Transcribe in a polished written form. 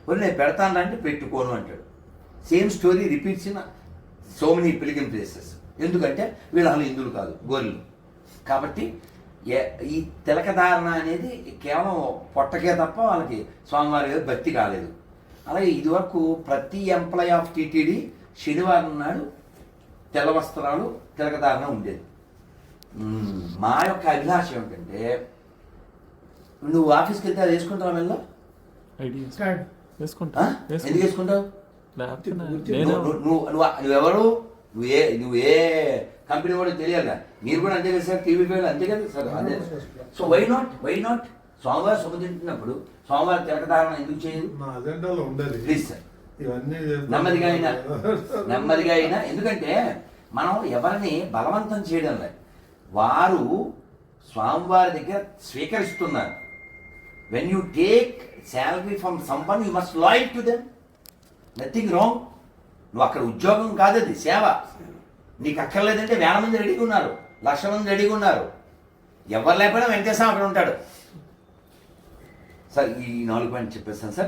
మరి నేను పెడతాను అంటే పెట్టుకోను అంటాడు. Same story repeats in so many pilgrim places. ఎందుకంటే వీళ్ళు అసలు హిందువులు కాదు, గోర్లు. కాబట్టి ఈ తిలకధారణ అనేది కేవలం పొట్టకే తప్ప వాళ్ళకి స్వామివారి గారు భక్తి కాలేదు. అలాగే ఇదివరకు ప్రతి ఎంప్లాయ్ ఆఫ్ టీటీడీ శనివారం నాడు తెల్ల వస్త్రాలు తిలకధారణ ఉండేది. మా యొక్క అభిలాష ఏమిటంటే, నువ్వు ఆఫీస్కి వెళ్తే అది వేసుకుంటావా మెల్లో? ఎందుకు వేసుకుంటావు? నువ్వెవరు, నువ్వు ఏ కంపెనీ కూడా తెలియాలి. మీరు కూడా అంతే కదా సార్, టీవీ పేరు అంతే కదా సార్, అదే. సో వై నాట్ స్వామివారి శుభ తింటున్నప్పుడు స్వామివారి తిలకధారణ ఎందుకు చేయదు? ప్లీజ్ సార్, నెమ్మదిగా అయినా. ఎందుకంటే మనం ఎవరిని బలవంతం చేయడం లేదు, వారు స్వామివారి దగ్గర స్వీకరిస్తున్నారు. When you take salary from someone you must loyal to them, nothing wrong. నువ్వు అక్కడ ఉద్యోగం కాదు, అది సేవ. నీకు అక్కర్లేదంటే వేల మంది రెడీగా ఉన్నారు, లక్షల మంది రెడీగా ఉన్నారు. ఎవరు లేకపోయినా వెంకటేశ్వర అక్కడ ఉంటాడు. సార్ ఈ 4 పాయింట్ చెప్పేస్తాను సార్.